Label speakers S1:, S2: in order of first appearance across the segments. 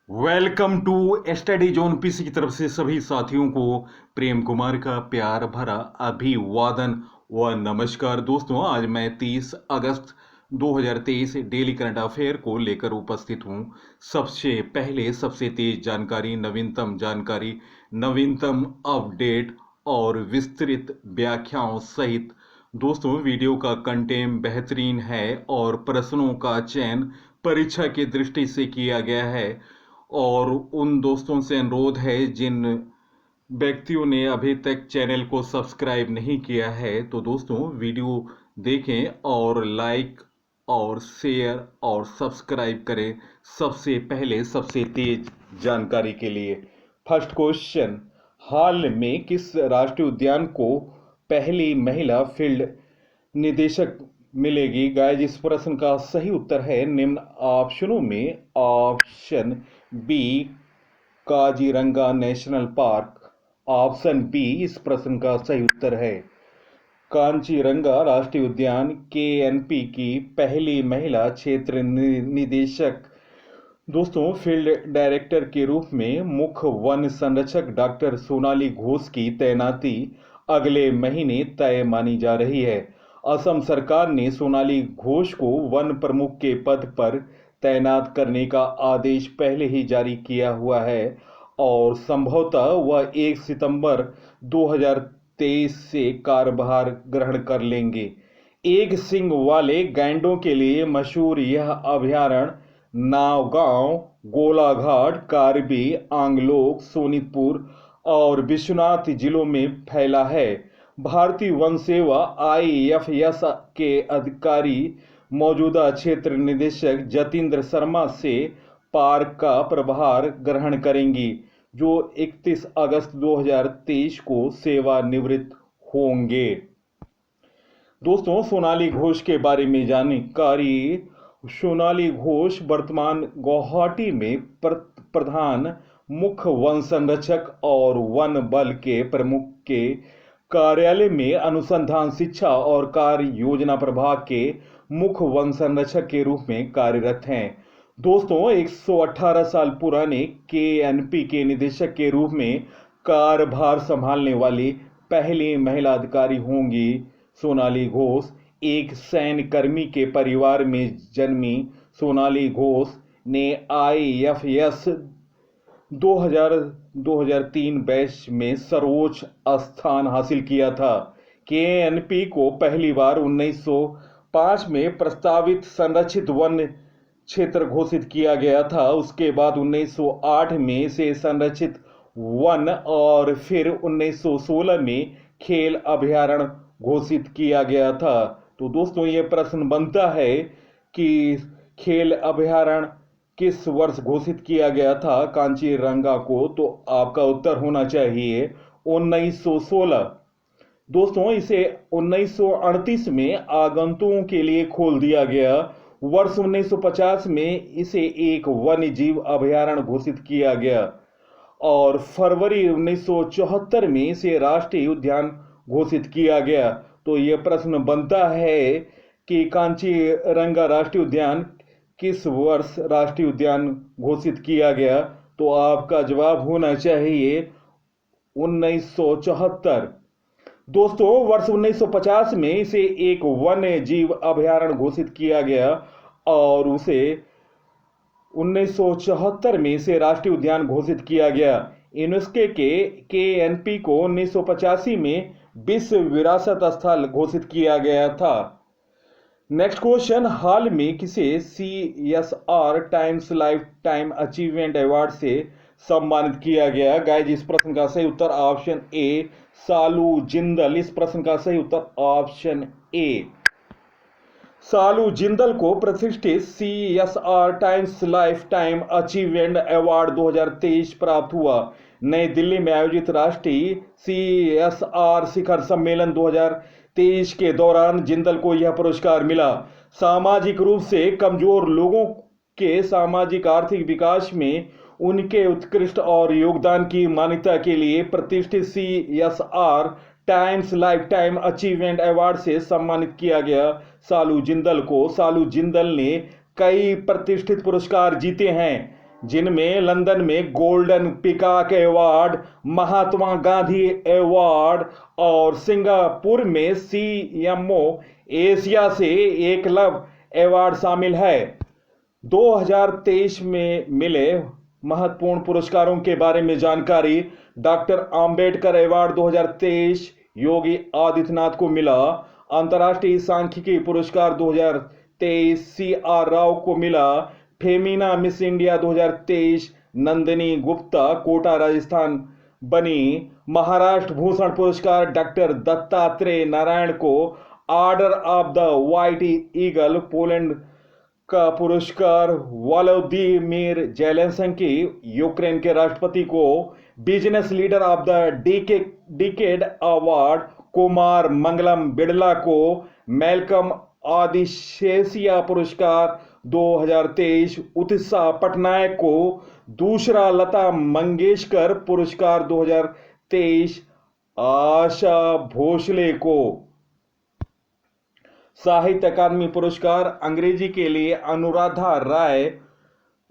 S1: Welcome to study zone PC की तरफ से सभी साथियों को प्रेम कुमार का प्यार भरा अभिवादन व नमस्कार। दोस्तों, आज मैं 30 अगस्त 2023 डेली करंट अफेयर को लेकर उपस्थित हूं। सबसे पहले सबसे तेज जानकारी, नवीनतम अपडेट और विस्तृत व्याख्याओं सहित दोस्तों वीडियो का कंटेंट बेहतरीन है और प्रश्नों का चयन परीक्षा की दृष्टि से किया गया है। और उन दोस्तों से अनुरोध है जिन व्यक्तियों ने अभी तक चैनल को सब्सक्राइब नहीं किया है तो दोस्तों वीडियो देखें और लाइक और शेयर और सब्सक्राइब करें सबसे पहले सबसे तेज जानकारी के लिए। फर्स्ट क्वेश्चन, हाल में किस राष्ट्रीय उद्यान को पहली महिला फील्ड निदेशक मिलेगी? गाइस, इस प्रश्न का सही उत्तर है निम्न ऑप्शनों में। Option B, Kaziranga national park. Option B इस प्रश्न का सही उत्तर है। कांचीरंगा राष्ट्रीय उद्यान केएनपी की पहली महिला क्षेत्र निदेशक दोस्तों फील्ड डायरेक्टर के रूप में मुख्य वन संरक्षक डॉक्टर सोनाली घोष की तैनाती अगले महीने तय मानी जा रही है। असम सरकार ने सोनाली घोष को वन प्रमुख के पद पर तैनात करने का आदेश पहले ही जारी किया हुआ है और संभवतः वह 1 सितंबर 2023 से कार्यभार ग्रहण कर लेंगे। एक सींग वाले गैंडों के लिए मशहूर यह अभयारण्य नावगांव, गोलाघाट, कार्बी आंगलोक, सोनितपुर और विश्वनाथ जिलों में फैला है। भारतीय वन सेवा आईएफएस के अधिकारी मौजूदा क्षेत्र निदेशक जतिंद्र शर्मा से पार्क का प्रभार ग्रहण करेंगी, जो 31 अगस्त 2023 को सेवानिवृत्त होंगे। दोस्तों, सोनाली घोष के बारे में जानकारी। सोनाली घोष वर्तमान गुवाहाटी में प्रधान मुख्य वन संरक्षक और वन बल के प्रमुख के कार्यालय में अनुसंधान, शिक्षा और कार्य योजना प्रभाग के मुख्य वन संरक्षक के रूप में कार्यरत हैं। दोस्तों, 118 साल पुराने केएनपी के निदेशक के रूप में कार्यभार संभालने वाली पहली महिला अधिकारी होंगी सोनाली घोष। एक सैन्य कर्मी के परिवार में जन्मी सोनाली घोष ने आईएफएस 2003 बैच में सर्वोच्च स्थान हासिल किया था। केएनपी को पहली बार 1905 में प्रस्तावित संरक्षित वन क्षेत्र घोषित किया गया था। उसके बाद 1908 में इसे संरक्षित वन और फिर 1916 में खेल अभयारण्य घोषित किया गया था। तो दोस्तों, ये प्रश्न बनता है कि खेल अभयारण्य किस वर्ष घोषित किया गया था कांचीरंगा को? तो आपका उत्तर होना चाहिए 1916। दोस्तों, इसे 1938 में आगंतुकों के लिए खोल दिया गया। वर्ष 1950 में इसे एक वन्य जीव अभयारण्य घोषित किया गया और फरवरी 1974 में इसे राष्ट्रीय उद्यान घोषित किया गया। तो यह प्रश्न बनता है कि कांचीरंगा राष्ट्रीय उद्यान किस वर्ष राष्ट्रीय उद्यान घोषित किया गया? तो आपका जवाब होना चाहिए 1974। दोस्तों, वर्ष 1950 में इसे एक वन्य जीव अभयारण्य घोषित किया गया और उसे 1974 में इसे राष्ट्रीय उद्यान घोषित किया गया। यूनेस्को के केएनपी को 1985 में विश्व विरासत स्थल घोषित किया गया था। नेक्स्ट क्वेश्चन, हाल में किसे CSR times life time achievement award से सम्मानित किया गया? गाइस, इस प्रश्न का सही उत्तर ऑप्शन ए, सालू जिंदल। इस प्रश्न का सही उत्तर ऑप्शन ए, सालू जिंदल को प्रतिष्ठित CSR times life time achievement award 2023 प्राप्त हुआ। नई दिल्ली में आयोजित राष्ट्रीय सीएसआर शिखर सम्मेलन 2023 के दौरान जिंदल को यह पुरस्कार मिला। सामाजिक रूप से कमजोर लोगों के सामाजिक आर्थिक विकास में उनके उत्कृष्ट और योगदान की मान्यता के लिए प्रतिष्ठित CSR times life time achievement award से सम्मानित किया गया सालू जिंदल को। सालू जिंदल ने कई प्रतिष्ठित पुरस्कार जीते हैं जिनमें लंदन में golden peacock award, Mahatma Gandhi award और सिंगापुर में सीएमओ एशिया से एकलव्य अवार्ड शामिल है। 2023 में मिले महत्वपूर्ण पुरस्कारों के बारे में जानकारी। डॉक्टर अंबेडकर अवार्ड 2023 योगी आदित्यनाथ को मिला। अंतर्राष्ट्रीय सांख्यिकी पुरस्कार 2023 CR राव को मिला। Femina Miss India 2023 Nandini Gupta Kota Rajasthan बनी। महाराष्ट्र भूषण पुरस्कार डॉक्टर दत्तात्रेय नारायण को। Order of the white eagle Poland का पुरस्कार वोलोदिमीर जेलेंस्की यूक्रेन के राष्ट्रपति को। Business leader of the decade award Kumar Mangalam Birla को। मैल्कम आदिशेषिया पुरस्कार 2023 उत्साह पटनायक को। दूसरा लता मंगेशकर पुरस्कार 2023 आशा भोसले को। साहित्य अकादमी पुरस्कार अंग्रेजी के लिए अनुराधा राय।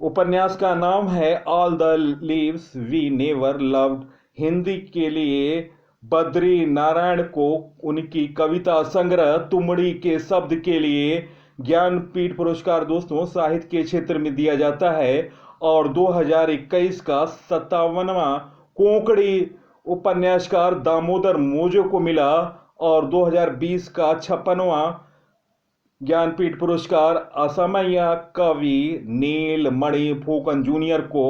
S1: उपन्यास का नाम है all the leaves we never loved. Hindi के लिए बद्री नारायण को उनकी कविता संग्रह तुमड़ी के शब्द के लिए ज्ञानपीठ पुरस्कार दोस्तों साहित्य के क्षेत्र में दिया जाता है। और 2021 का 57वां कोंकणी उपन्यासकार दामोदर मोजो को मिला। और 2020 का 56वां ज्ञानपीठ पुरस्कार असमय कवि नीलमणि फुकन जूनियर को।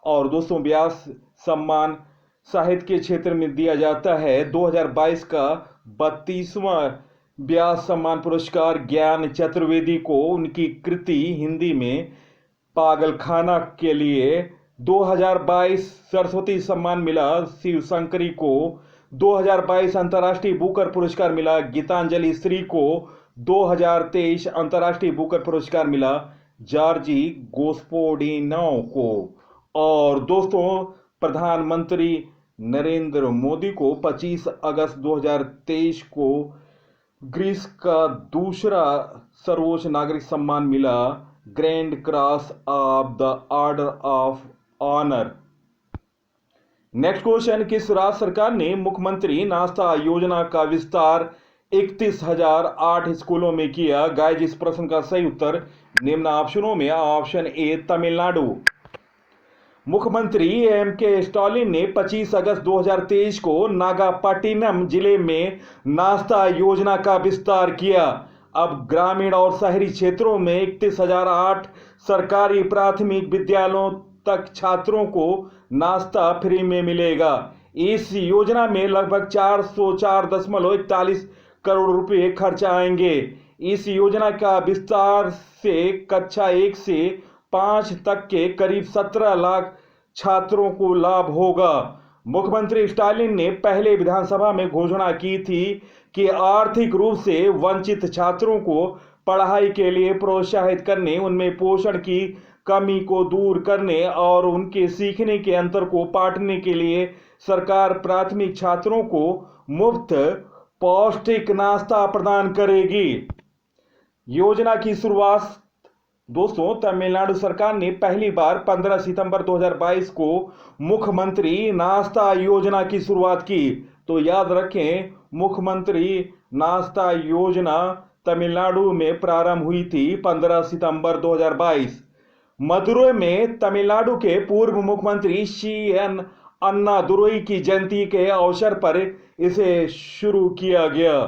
S1: और दोस्तों व्यास सम्मान साहित्य के क्षेत्र में दिया जाता है। 2022 का 32वां व्यास सम्मान पुरस्कार ज्ञान चतुर्वेदी को उनकी कृति हिंदी में पागलखाना के लिए। 2022 सरस्वती सम्मान मिला शिव शंकरी को। 2022 अंतर्राष्ट्रीय बुकर पुरस्कार मिला गीतांजलि श्री को। 2023 अंतर्राष्ट्रीय बुकर पुरस्कार मिला जॉर्जी गोस्पोडिनो को। और दोस्तों प्रधानमंत्री नरेंद्र मोदी को 25 अगस्त 2023 को ग्रीस का दूसरा सर्वोच्च नागरिक सम्मान मिला grand cross of the order of honour. Next question, किस राज्य सरकार ने मुख्यमंत्री नाश्ता योजना का विस्तार 31,008 स्कूलों में किया? गाइस इस प्रश्न का सही उत्तर निम्न ऑप्शनों में। Option A Tamil Nadu. मुख्यमंत्री एम.के. स्टालिन ने 25 अगस्त 2023 को नागापट्टिनम जिले में नाश्ता योजना का विस्तार किया। अब ग्रामीण और शहरी क्षेत्रों में 31,008 सरकारी प्राथमिक विद्यालयों तक छात्रों को नाश्ता फ्री में मिलेगा। इस योजना में लगभग 404.41 करोड़ रुपए खर्च आएंगे। इस योजना का विस्तार से कक्षा 1 से 5 तक के करीब 17 लाख छात्रों को लाभ होगा। मुख्यमंत्री स्टालिन ने पहले विधानसभा में घोषणा की थी कि आर्थिक रूप से वंचित छात्रों को पढ़ाई के लिए प्रोत्साहित करने, उनमें पोषण की कमी को दूर करने और उनके सीखने के अंतर को पाटने के लिए सरकार प्राथमिक छात्रों को मुफ्त पौष्टिक नाश्ता प्रदान करेगी। योजना की शुरुआत दोस्तों तमिलनाडु सरकार ने पहली बार 15 सितंबर 2022 को मुख्यमंत्री नाश्ता योजना की शुरुआत की। तो याद रखें मुख्यमंत्री नाश्ता योजना तमिलनाडु में प्रारंभ हुई थी 15 सितंबर 2022। मदुरै में तमिलनाडु के पूर्व मुख्यमंत्री CN अन्नादुरई की जयंती के अवसर पर इसे शुरू किया गया।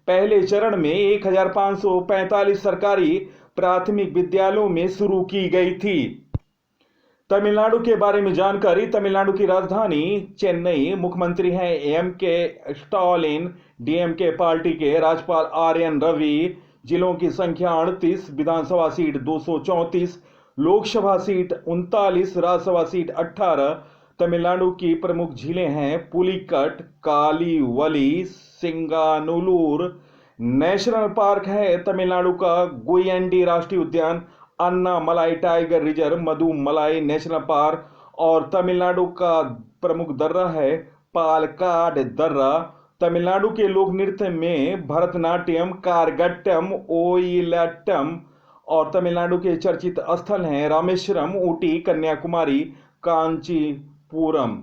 S1: पहले चरण में 1545 सरकारी प्राथमिक विद्यालयों में शुरू की गई थी। तमिलनाडु के बारे में जानकारी। तमिलनाडु की राजधानी चेन्नई। मुख्यमंत्री हैं एम.के. स्टालिन। DMK पार्टी के राज्यपाल RN रवि। जिलों की संख्या 38, विधानसभा seat 234, Lok Sabha seat 39, Rajya Sabha seat 18। Tamil Nadu की प्रमुख झीलें हैं पुलिकट, कालीवली, सिंगानुलूर। नेशनल पार्क है तमिलनाडु का गुयेंडी राष्ट्रीय उद्यान, Annamalai tiger reserve, Mudumalai national park. और तमिलनाडु का प्रमुख दर्रा है पालक्काड दर्रा। तमिलनाडु के लोक नृत्य में भरतनाट्यम, कारगट्टम, ओयिलट्टम
S2: और तमिलनाडु के चर्चित स्थल हैं रामेश्वरम, ऊटी, कन्याकुमारी, कांचीपुरम।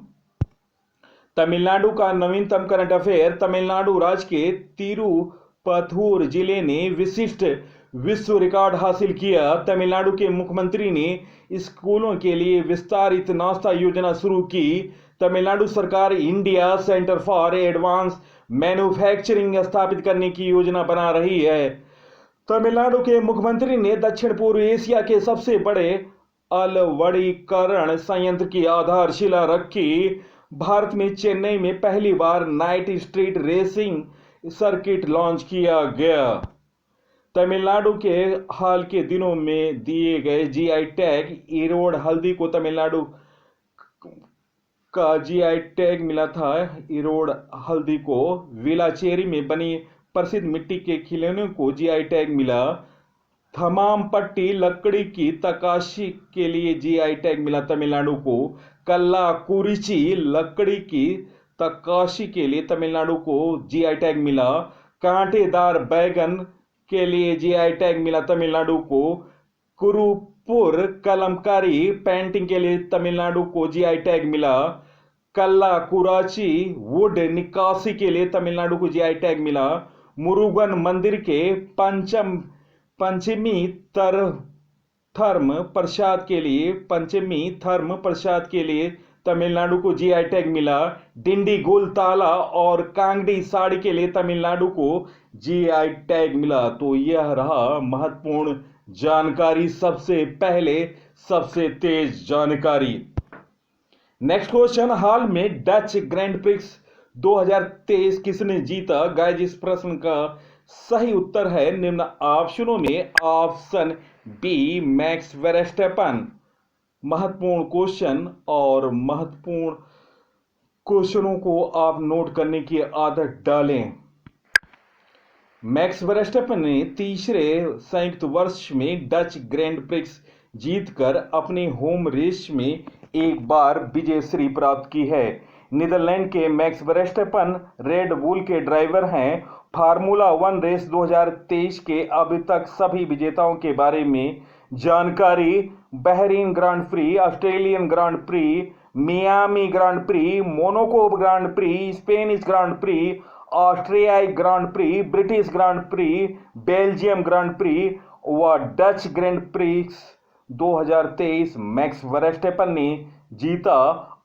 S2: तमिलनाडु का नवीनतम करंट अफेयर। तमिलनाडु राज्य के तिरुपथूर जिले ने विशिष्ट विश्व रिकॉर्ड हासिल किया। तमिलनाडु के मुख्यमंत्री ने स्कूलों के लिए विस्तारित नाश्ता योजना शुरू की। तमिलनाडु सरकार India centre for advance manufacturing स्थापित करने की योजना बना रही है। तमिलनाडु के मुख्यमंत्री ने दक्षिण पूर्व एशिया के सबसे बड़े अलवड़ीकरण संयंत्र की आधारशिला रखी। भारत में चेन्नई में पहली बार night street racing circuit launch किया गया। तमिलनाडु के हाल के दिनों में दिए गए जीआई टैग। ईरोड हल्दी को तमिलनाडु का जीआई टैग मिला था। ईरोड हल्दी को वेलाचेरी में बनी प्रसिद्ध मिट्टी के खिलौनों को जीआई टैग मिला। थमामपट्टी लकड़ी की तकाशी के लिए जीआई टैग मिला तमिलनाडु को। कल्लाकुरिची लकड़ी की तकाशी के लिए तमिलनाडु को जीआई टैग मिला। कांटेदार बैगन के लिए जीआई टैग मिला तमिलनाडु को। कुरुपुर कलमकारी पेंटिंग के लिए तमिलनाडु को जीआई टैग मिला। कल्लाकुराची वुड निकासी के लिए तमिलनाडु को जीआई टैग मिला। मुरुगन मंदिर के पंचमी थर्म प्रसाद के लिए तमिलनाडु को जीआई टैग मिला। डिंडीगुल ताला और कांगड़ी साड़ी के लिए तमिलनाडु को जीआई टैग मिला। तो यह रहा महत्वपूर्ण जानकारी, सबसे पहले सबसे तेज जानकारी। नेक्स्ट क्वेश्चन, हाल में डच ग्रैंड प्रिक्स 2023 किसने जीता? गाइस इस प्रश्न का सही उत्तर है निम्न ऑप्शनों में ऑप्शन बी मैक्स वेरस्टेपन। महत्वपूर्ण क्वेश्चन और महत्वपूर्ण क्वेश्चनों को आप नोट करने की आदत डालें। मैक्स वेरस्टेपन ने तीसरे संयुक्त वर्ष में डच ग्रैंड प्रिक्स जीतकर अपने होम रेस में एक बार विजय श्री प्राप्त की है। नीदरलैंड के मैक्स वेरस्टेपन रेड बुल के ड्राइवर हैं। फार्मूला 1 रेस 2023 के अब तक सभी विजेताओं के बारे में जानकारी। Bahrain grand prix, Australian grand prix, Miami grand prix, Monaco grand prix, Spanish grand prix, ऑस्ट्रियाई grand prix, British grand prix, Belgium grand prix व Dutch grand prix 2023 Max Verstappen ने जीता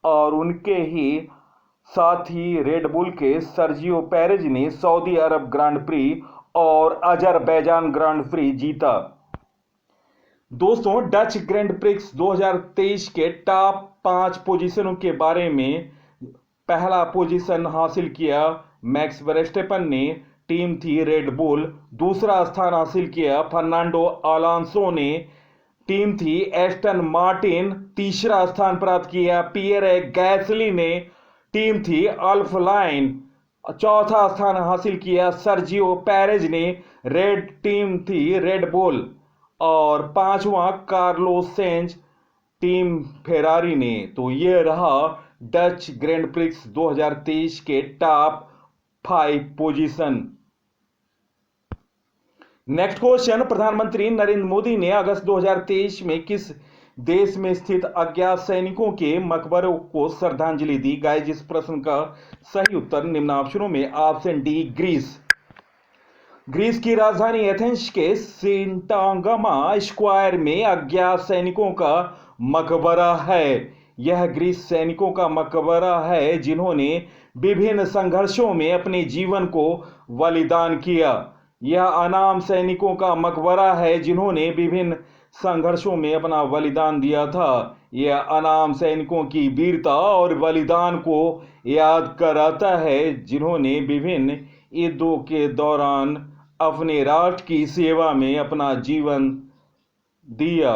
S2: और उनके ही साथ ही रेडबुल के सर्जियो पेरेज ने सऊदी अरब ग्रांड प्री और अजरबैजान ग्रांड प्री जीता। दोस्तों, डच ग्रैंड प्रिक्स 2023 के टॉप 5 पोजीशनों के बारे में पहला पोजीशन हासिल किया मैक्स वेरस्टेपन ने, टीम थी रेडबुल। दूसरा स्थान हासिल किया फर्नांडो अलोंसो ने, टीम थी एस्टन मार्टिन। तीसरा स्थान प्राप्त किया पियर गैसली ने, टीम थी अल्फलाइन। चौथा स्थान हासिल किया सर्जियो पेरेज ने, टीम थी रेडबुल। और पांचवा कार्लोस सेंज, टीम फेरारी ने। तो ये रहा डच ग्रैंड प्रिक्स 2023 के टॉप 5 पोजीशन। नेक्स्ट क्वेश्चन, प्रधानमंत्री नरेंद्र मोदी ने अगस्त 2023 में किस देश में स्थित अज्ञात सैनिकों के मकबरों को श्रद्धांजलि दी? गाइस इस प्रश्न का सही उत्तर निम्न ऑप्शनों में ऑप्शन डी ग्रीस। ग्रीस की राजधानी एथेंस के सिंटागमा स्क्वायर में अज्ञात सैनिकों का मकबरा है। यह ग्रीस सैनिकों का मकबरा है जिन्होंने विभिन्न संघर्षों में अपने जीवन को बलिदान किया। यह अनाम सैनिकों का मकबरा है जिन्होंने विभिन्न संघर्षों में अपना बलिदान दिया था। यह अनाम सैनिकों की वीरता और बलिदान को याद कराता है जिन्होंने विभिन्न युद्धों के दौरान अपने राष्ट्र की सेवा में अपना जीवन दिया।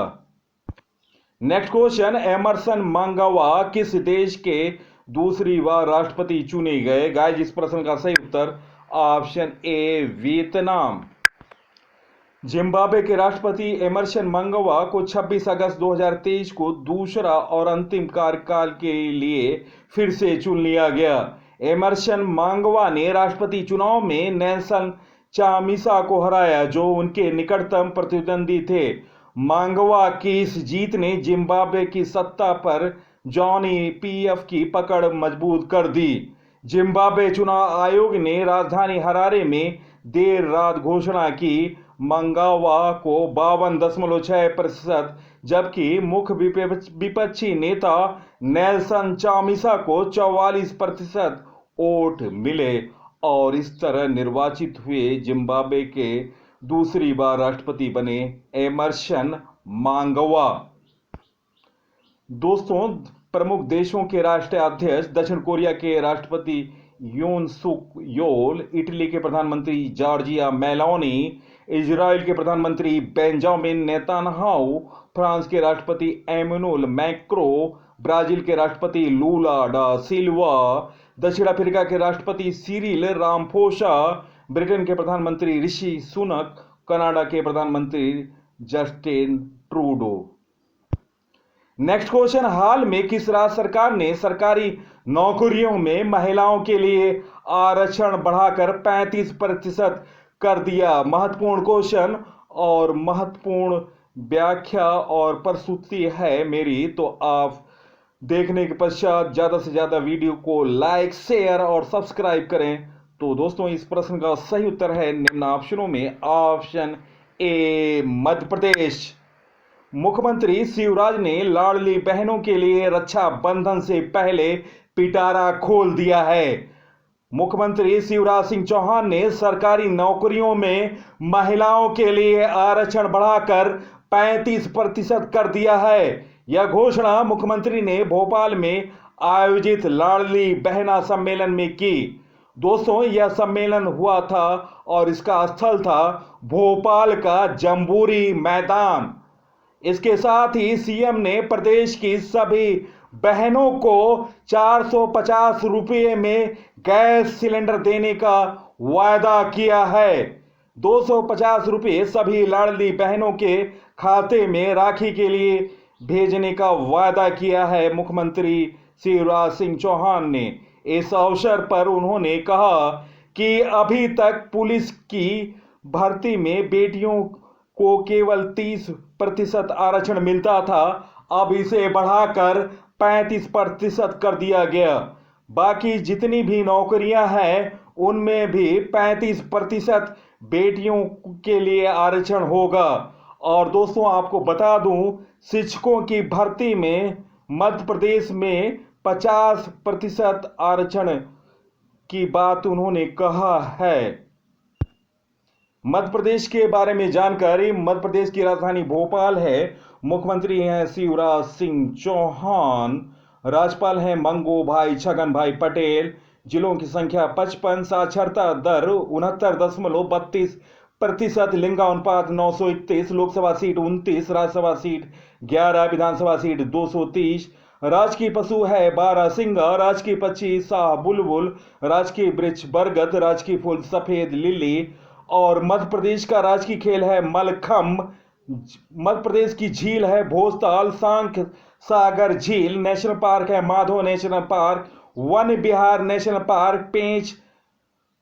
S2: नेक्स्ट क्वेश्चन, एमरसन मंगावा किस देश के दूसरी बार राष्ट्रपति चुने गए? गाइस इस प्रश्न का सही उत्तर ऑप्शन ए वियतनाम। जिम्बाब्वे के राष्ट्रपति एमरसन मंगावा को 26 अगस्त 2023 को दूसरा और अंतिम कार्यकाल के लिए फिर से चुन लिया गया। एमरसन मंगावा ने राष्ट्रपति चुनाव में नेल्सन चामिसा को हराया, जो उनके निकटतम प्रतिद्वंदी थे। मांगवा की इस जीत ने जिम्बाब्वे की सत्ता पर जॉनी पीएफ की पकड़ मजबूत कर दी। जिम्बाब्वे चुनाव आयोग ने राजधानी हरारे में देर रात घोषणा की। मंगावा को 52.6%, जबकि मुख्य विपक्षी नेता नेल्सन चामिसा को 44% वोट मिले और इस तरह निर्वाचित हुए जिम्बाब्वे के दूसरी बार राष्ट्रपति बने एमर्सन मांगवा। दोस्तों, प्रमुख देशों के राष्ट्राध्यक्ष दक्षिण कोरिया के राष्ट्रपति यून सुक योल, इटली के प्रधानमंत्री जॉर्जिया मेलोनी, इजराइल के प्रधानमंत्री बेंजामिन नेतान्याहू, फ्रांस के राष्ट्रपति एमेनुएल मैक्रो, ब्राजील के राष्ट्रपति लूला डा सिल्वा, दक्षिण अफ्रीका के राष्ट्रपति सिरिल रामफोसा, ब्रिटेन के प्रधानमंत्री ऋषि सुनक, कनाडा के प्रधानमंत्री जस्टिन ट्रूडो। नेक्स्ट क्वेश्चन, हाल में किस राज्य सरकार ने सरकारी नौकरियों में महिलाओं के लिए आरक्षण बढ़ाकर 35% कर दिया? महत्वपूर्ण क्वेश्चन और महत्वपूर्ण व्याख्या और प्रस्तुति है मेरी, तो आप देखने के पश्चात ज्यादा से ज्यादा वीडियो को लाइक, शेयर और सब्सक्राइब करें। तो दोस्तों, इस प्रश्न का सही उत्तर है निम्न ऑप्शनों में ऑप्शन ए, मध्य प्रदेश। मुख्यमंत्री शिवराज ने लाडली बहनों के लिए रक्षा बंधन से पहले पिटारा खोल दिया है। मुख्यमंत्री शिवराज सिंह चौहान ने सरकारी नौकरियों में महिलाओं के लिए आरक्षण बढ़ाकर 35% कर दिया है। यह घोषणा मुख्यमंत्री ने भोपाल में आयोजित लाडली बहना सम्मेलन में की। दोस्तों, यह सम्मेलन हुआ था और इसका स्थल था भोपाल का जम्बूरी मैदान। इसके साथ ही सीएम ने प्रदेश की सभी बहनों को 450 रुपये में गैस सिलेंडर देने का वायदा किया है। 250 रुपये सभी लाडली बहनों के खाते में राखी के लिए भेजने का वायदा किया है मुख्यमंत्री शिवराज सिंह चौहान ने। इस अवसर पर उन्होंने कहा कि अभी तक पुलिस की भर्ती में बेटियों को केवल 30% आरक्षण मिलता था, अब इसे बढ़ाकर 35% कर दिया गया। बाकी जितनी भी नौकरियां हैं उनमें भी 35% बेटियों के लिए आरक्षण होगा। और दोस्तों, आपको बता दूं, शिक्षकों की भर्ती में मध्य प्रदेश में 50% आरक्षण की बात उन्होंने कहा है। मध्य प्रदेश के बारे में जानकारी, मध्य प्रदेश की राजधानी भोपाल है। मुख्यमंत्री हैं शिवराज सिंह चौहान, राज्यपाल हैं मंगू भाई छगन भाई पटेल, जिलों की संख्या 55, साक्षरता दर 69.32%, लिंगानुपात 931, लोकसभा सीट 29, राज्यसभा सीट 11, विधानसभा सीट 230, राजकीय पशु है बारहसिंगा, राजकीय पक्षी शाह बुलबुल, राजकीय वृक्ष बरगद, राजकीय फूल सफेद लिली और मध्य प्रदेश का राजकीय खेल है मलखंभ। मध्य प्रदेश की झील है भोजताल, सांख सागर झील, नेशनल पार्क है माधव नेशनल पार्क, वन विहार नेशनल पार्क, पेंच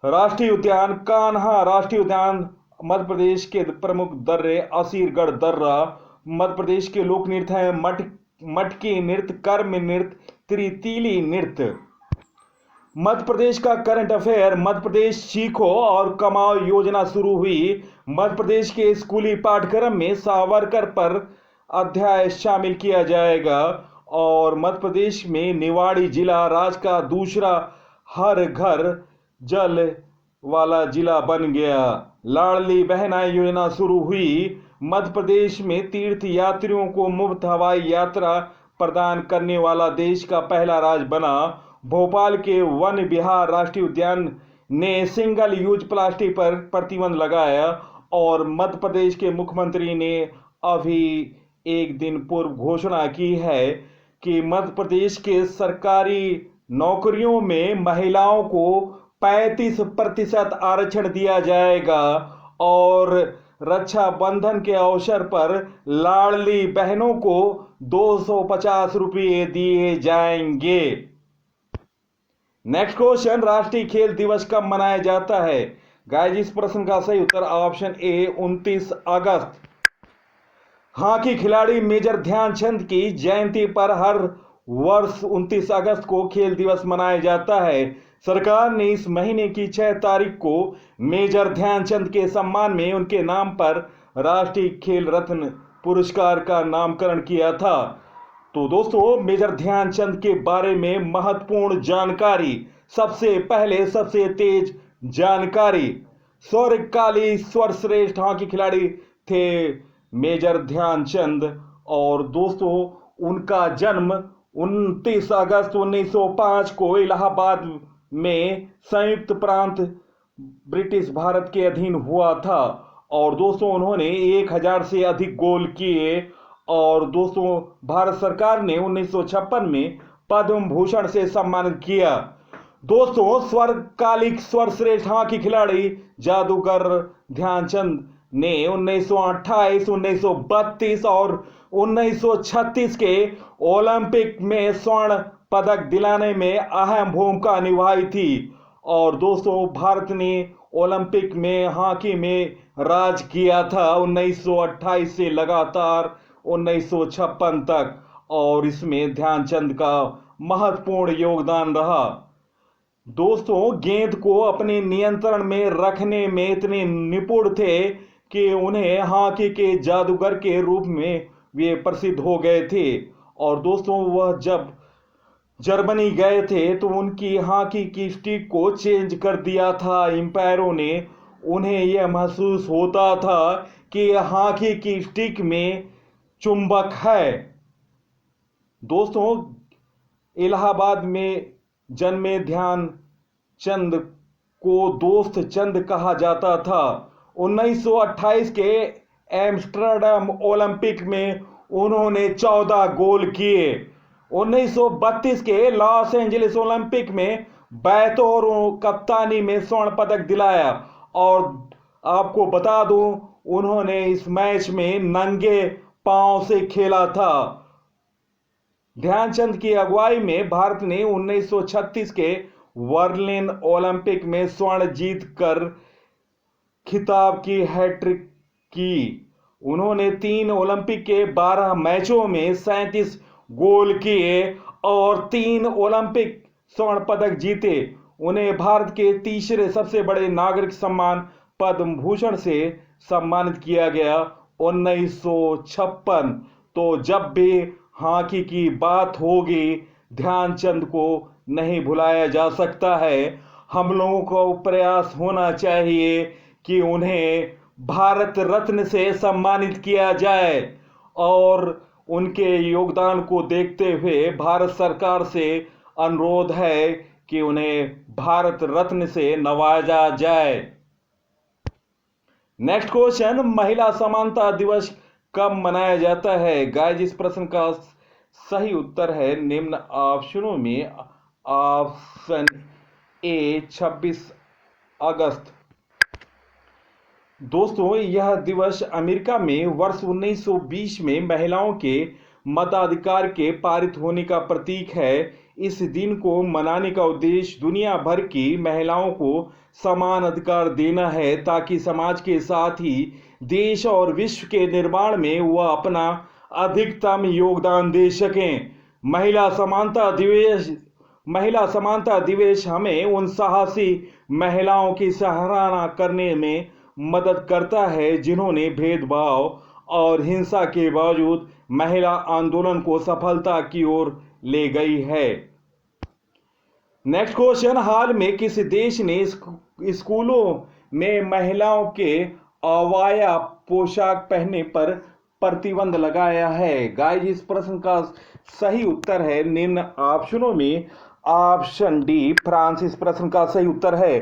S2: राष्ट्रीय उद्यान, कान्हा राष्ट्रीय उद्यान। मध्य प्रदेश के प्रमुख दर्रे असीरगढ़ दर्रा। मध्य प्रदेश के लोक नृत्य है मटकी नृत्य, कर्म नृत्य, त्रितीली नृत्य। मध्य प्रदेश का करंट अफेयर, मध्य प्रदेश सीखो और कमाओ योजना शुरू हुई। मध्य प्रदेश के स्कूली पाठ्यक्रम में सावरकर पर अध्याय शामिल किया जाएगा और मध्य प्रदेश में निवाड़ी जिला राज्य का दूसरा हर घर जल वाला जिला बन गया। लाडली बहना योजना शुरू हुई। मध्य प्रदेश में तीर्थ यात्रियों को मुफ्त हवाई यात्रा प्रदान करने वाला देश का पहला राज्य बना। भोपाल के वन विहार राष्ट्रीय उद्यान ने सिंगल यूज प्लास्टिक पर प्रतिबंध लगाया और मध्य प्रदेश के मुख्यमंत्री ने अभी एक दिन पूर्व घोषणा की है कि मध्य प्रदेश के सरकारी नौकरियों में महिलाओं को 35% आरक्षण दिया जाएगा और रक्षाबंधन के अवसर पर लाडली बहनों को 250 रुपये दिए जाएंगे। नेक्स्ट क्वेश्चन, राष्ट्रीय खेल दिवस कब मनाया जाता है? गाइस इस प्रश्न का सही उत्तर ऑप्शन ए 29 अगस्त। हॉकी खिलाड़ी मेजर ध्यानचंद की जयंती पर हर वर्ष 29 अगस्त को खेल दिवस मनाया जाता है। सरकार ने इस महीने की 6 तारीख को मेजर ध्यानचंद के सम्मान में उनके नाम पर राष्ट्रीय खेल रत्न पुरस्कार का नामकरण किया था। तो दोस्तों, मेजर ध्यानचंद के बारे में महत्वपूर्ण जानकारी, सबसे पहले सबसे तेज जानकारी। स्वर्णकाली सर्वश्रेष्ठ हॉकी खिलाड़ी थे मेजर ध्यानचंद। और दोस्तों, उनका जन्म 29 अगस्त 1905 को इलाहाबाद में संयुक्त प्रांत ब्रिटिश भारत के अधीन हुआ था। और दोस्तों, उन्होंने 1000 से अधिक गोल किए। और दोस्तों, भारत सरकार ने 1956 में पद्म भूषण से सम्मानित किया। दोस्तों, स्वर्णकालिक सर्वश्रेष्ठ हॉकी खिलाड़ी जादूगर ध्यानचंद ने 1928, 1932 और 1936 के ओलंपिक में स्वर्ण पदक दिलाने में अहम भूमिका निभाई थी। और दोस्तों, भारत ने ओलंपिक में हॉकी में राज किया था 1928 से लगातार 1956 तक। और इसमें ध्यानचंद का महत्वपूर्ण योगदान रहा। दोस्तों, गेंद को अपने नियंत्रण में रखने में इतने निपुण थे कि उन्हें हॉकी के जादूगर के रूप में वे प्रसिद्ध हो गए थे। और दोस्तों, वह जब जर्मनी गए थे तो उनकी हॉकी की स्टिक को चेंज कर दिया था एम्पायरों ने। उन्हें यह महसूस होता था कि हॉकी की स्टिक में चुंबक है। दोस्तों, इलाहाबाद में जन्मे ध्यानचंद को दोस्त चंद कहा जाता था। 1928 के एम्स्टर्डम ओलंपिक में उन्होंने 14 गोल किए। 1932 के लॉस एंजलिस ओलंपिक में बतौर कप्तानी में स्वर्ण पदक दिलाया। और आपको बता दूं, उन्होंने इस मैच में नंगे पांव से खेला था। ध्यानचंद की अगुवाई में भारत ने 1936 के बर्लिन ओलंपिक में स्वर्ण जीतकर खिताब की हैट्रिक की। उन्होंने 3 ओलंपिक के 12 मैचों में 37 गोल किए और 3 ओलंपिक स्वर्ण पदक जीते। उन्हें भारत के तीसरे सबसे बड़े नागरिक सम्मान पद्म भूषण से सम्मानित किया गया 1956। तो जब भी हॉकी की बात होगी, ध्यानचंद को नहीं भुलाया जा सकता है। हम लोगों को प्रयास होना चाहिए कि उन्हें भारत रत्न से सम्मानित किया जाए। और उनके योगदान को देखते हुए भारत सरकार से अनुरोध है कि उन्हें भारत रत्न से नवाजा जाए। नेक्स्ट क्वेश्चन, महिला समानता दिवस कब मनाया जाता है? गाइस इस प्रश्न का सही उत्तर है निम्न ऑप्शनों में। ऑप्शन ए 26 अगस्त। दोस्तों, यह दिवस अमेरिका में वर्ष 1920 में महिलाओं के मताधिकार के पारित होने का प्रतीक है। इस दिन को मनाने का उद्देश्य दुनिया भर की महिलाओं को समान अधिकार देना है, ताकि समाज के साथ ही देश और विश्व के निर्माण में वह अपना अधिकतम योगदान दे सकें। महिला समानता दिवस हमें उन साहसी महिलाओं की सराहना करने में मदद करता है जिन्होंने भेदभाव और हिंसा के बावजूद महिला आंदोलन को सफलता की ओर ले गई है। नेक्स्ट क्वेश्चन, हाल में किस देश ने स्कूलों में महिलाओं के अवाया पोशाक पहनने पर प्रतिबंध लगाया है? गाइस इस प्रश्न का सही उत्तर है निम्न ऑप्शनों में। ऑप्शन डी फ्रांस इस प्रश्न का सही उत्तर है।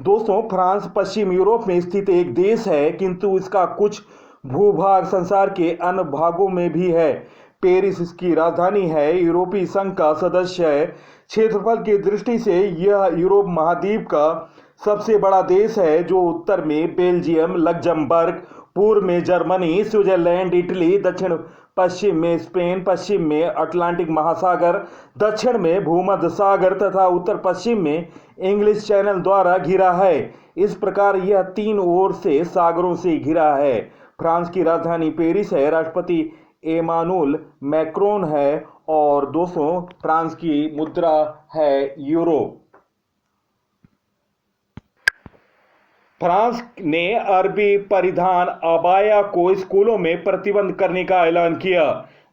S2: दोस्तों, फ्रांस पश्चिम यूरोप में स्थित एक देश है, किंतु इसका कुछ भूभाग संसार के अन्य भागों में भी है। पेरिस इसकी राजधानी है, यूरोपीय संघ का सदस्य है। क्षेत्रफल की दृष्टि से यह यूरोप महाद्वीप का सबसे बड़ा देश है, जो उत्तर में बेल्जियम, लग्जमबर्ग, पूर्व में जर्मनी, स्विट्जरलैंड, इटली, दक्षिण पश्चिम में स्पेन, पश्चिम में अटलांटिक महासागर, दक्षिण में भूमध्य सागर तथा उत्तर पश्चिम में इंग्लिश चैनल द्वारा घिरा है। इस प्रकार यह तीन ओर से सागरों से घिरा है। फ्रांस की राजधानी पेरिस है, राष्ट्रपति एमानुएल मैक्रोन है और दोस्तों फ्रांस की मुद्रा है यूरो। फ्रांस ने अरबी परिधान अबाया को स्कूलों में प्रतिबंध करने का ऐलान किया।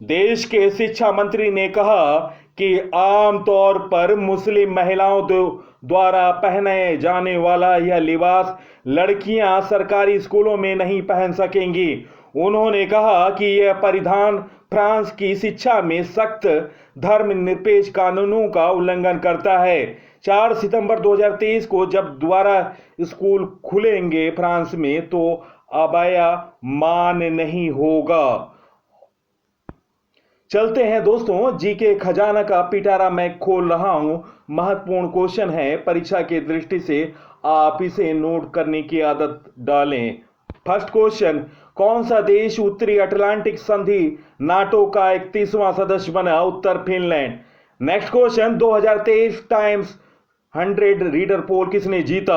S2: देश के शिक्षा मंत्री ने कहा कि आमतौर पर मुस्लिम महिलाओं द्वारा पहने जाने वाला यह लिबास लड़कियां सरकारी स्कूलों में नहीं पहन सकेंगी। उन्होंने कहा कि यह परिधान फ्रांस की शिक्षा में सख्त धर्मनिरपेक्ष कानूनों का उल्लंघन करता है। 4 सितंबर 2023 को जब दोबारा स्कूल खुलेंगे फ्रांस में तो अबाया मान्य नहीं होगा। चलते हैं दोस्तों जीके खजाना का पिटारा मैं खोल रहा हूं। महत्वपूर्ण क्वेश्चन है, परीक्षा की दृष्टि से आप इसे नोट करने की आदत डालें। फर्स्ट क्वेश्चन, कौन सा देश उत्तरी अटलांटिक संधि नाटो का 31वां सदस्य बना? उत्तर Finland. Next question, 2023 Times 100 reader poll किसने जीता?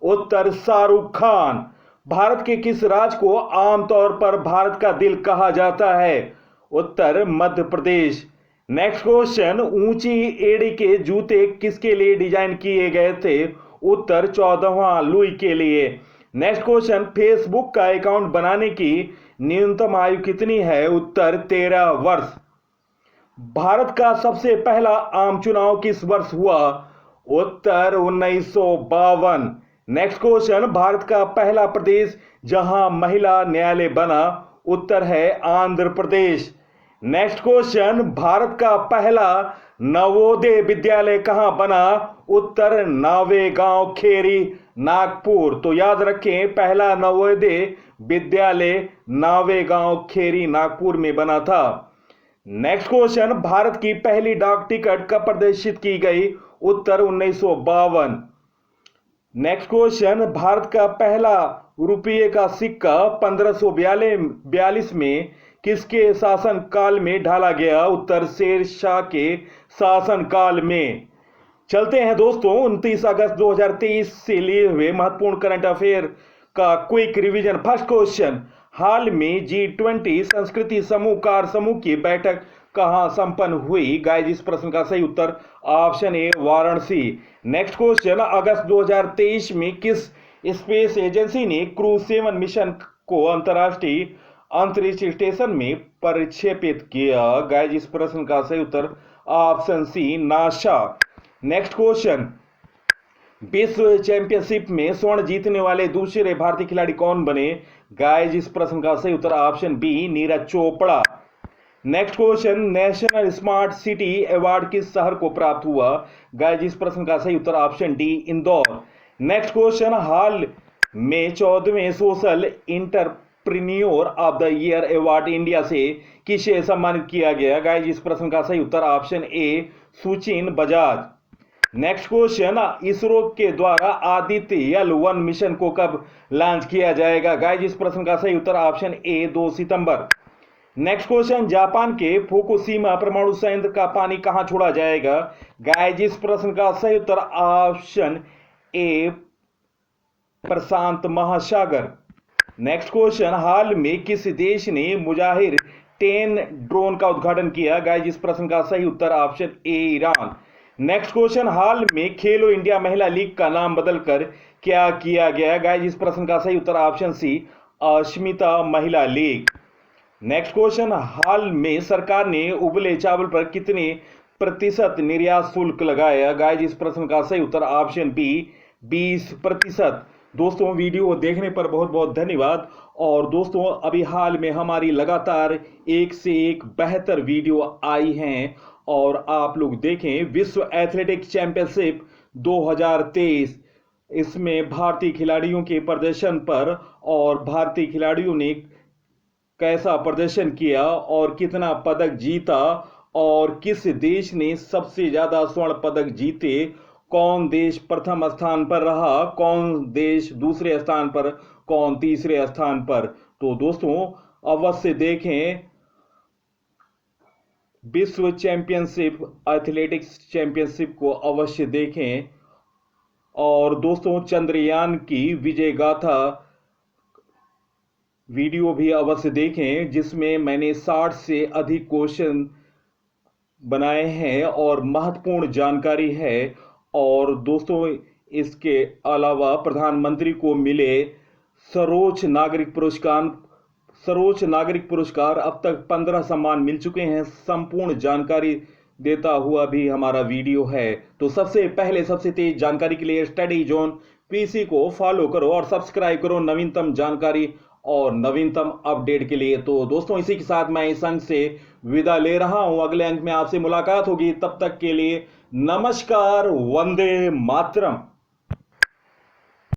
S2: उत्तर शाहरुख खान। भारत के किस राज्य को आमतौर पर भारत का दिल कहा जाता है? उत्तर मध्य प्रदेश। नेक्स्ट क्वेश्चन, ऊंची एड़ी के जूते किसके लिए डिजाइन किए गए थे? उत्तर 14वां लुई के लिए। नेक्स्ट क्वेश्चन, फेसबुक का अकाउंट बनाने की न्यूनतम आयु कितनी है? उत्तर 13 वर्ष। भारत का सबसे पहला आम चुनाव किस वर्ष हुआ? उत्तर 1952। नेक्स्ट क्वेश्चन, भारत का पहला प्रदेश जहां महिला न्यायालय बना? उत्तर है आंध्र प्रदेश। नेक्स्ट क्वेश्चन, भारत का पहला नवोदय विद्यालय कहां बना? उत्तर नावेगांव खेरी नागपुर। तो याद रखें, पहला नवोदय विद्यालय नावेगांव खेरी नागपुर में बना था। नेक्स्ट क्वेश्चन, भारत की पहली डाक टिकट कब प्रदर्शित की गई? उत्तर 1952। नेक्स्ट क्वेश्चन, भारत का पहला रुपये का सिक्का 1542 में किसके शासन काल में ढाला गया? उत्तर शेर शाह के शासन काल में। चलते हैं दोस्तों 29 अगस्त 2023 से लिए हुए महत्वपूर्ण करंट अफेयर का क्विक रिवीजन। फर्स्ट क्वेश्चन, हाल में G20 संस्कृति समूह कार्य समूह की बैठक कहां संपन्न हुई? गाइस इस प्रश्न का सही उत्तर option A Varanasi. Next question, अगस्त 2023 में किस स्पेस एजेंसी ने क्रू 7 मिशन को अंतरराष्ट्रीय अंतरिक्ष स्टेशन में प्रक्षेपित किया? गाइस इस प्रश्न का सही उत्तर option C NASA. Next question, विश्व चैंपियनशिप में स्वर्ण जीतने वाले दूसरे भारतीय खिलाड़ी कौन बने? गाइस इस प्रश्न का सही उत्तर option B Neeraj Chopra. Next question, national smart city award किस शहर को प्राप्त हुआ? गाइस इस प्रश्न का सही उत्तर option D Indore. Next question, हाल में 14वें social entrepreneur of the year award India से किसे सम्मानित किया गया? गाइस इस प्रश्न का सही उत्तर option A Suchin Bajaj. Next question, ISRO के द्वारा आदित्य L1 मिशन को कब लॉन्च किया जाएगा? गाइस इस प्रश्न का सही उत्तर ऑप्शन ए 2 सितंबर। नेक्स्ट क्वेश्चन, जापान के फुकुशिमा परमाणु संयंत्र का पानी कहां छोड़ा जाएगा? गाइस इस प्रश्न का सही उत्तर ऑप्शन ए प्रशांत महासागर। नेक्स्ट क्वेश्चन, हाल में किस देश ने मुजाहिर 10 ड्रोन का उद्घाटन किया? गाइस इस प्रश्न का सही उत्तर option A Iran. Next question, हाल में खेलो इंडिया महिला लीग का नाम बदलकर क्या किया गया? गाइस इस प्रश्न का सही उत्तर ऑप्शन सी अस्मिता महिला लीग। नेक्स्ट क्वेश्चन, हाल में सरकार ने उबले चावल पर कितने प्रतिशत निर्यात शुल्क लगाया? गाइस इस प्रश्न का सही उत्तर ऑप्शन बी 20%। दोस्तों वीडियो देखने पर बहुत बहुत धन्यवाद। और दोस्तों अभी हाल में हमारी लगातार एक से एक बेहतर वीडियो आई हैं और आप लोग देखें विश्व एथलेटिक्स चैंपियनशिप 2023, इसमें भारतीय खिलाड़ियों के प्रदर्शन पर और भारतीय खिलाड़ियों ने कैसा प्रदर्शन किया और कितना पदक जीता और किस देश ने सबसे ज्यादा स्वर्ण पदक जीते, कौन देश प्रथम स्थान पर रहा, कौन देश दूसरे स्थान पर, कौन तीसरे स्थान पर। तो दोस्तों अवश्य देखें विश्व चैंपियनशिप एथलेटिक्स चैंपियनशिप को अवश्य देखें। और दोस्तों, चंद्रयान की विजय गाथा वीडियो भी अवश्य देखें, जिसमें मैंने 60 से अधिक क्वेश्चन बनाए हैं और महत्वपूर्ण जानकारी है। और दोस्तों, इसके अलावा प्रधानमंत्री को मिले सर्वोच्च नागरिक पुरस्कार अब तक 15 सम्मान मिल चुके हैं। संपूर्ण जानकारी देता हुआ भी हमारा वीडियो है। तो सबसे पहले सबसे तेज जानकारी के लिए स्टडी जोन पीसी को फॉलो करो और सब्सक्राइब करो नवीनतम जानकारी और नवीनतम अपडेट के लिए। तो दोस्तों, इसी के साथ मैं इस अंक से विदा ले रहा हूं। अगले अंक में आपसे मुलाकात होगी। तब तक के लिए नमस्कार, वंदे मातरम।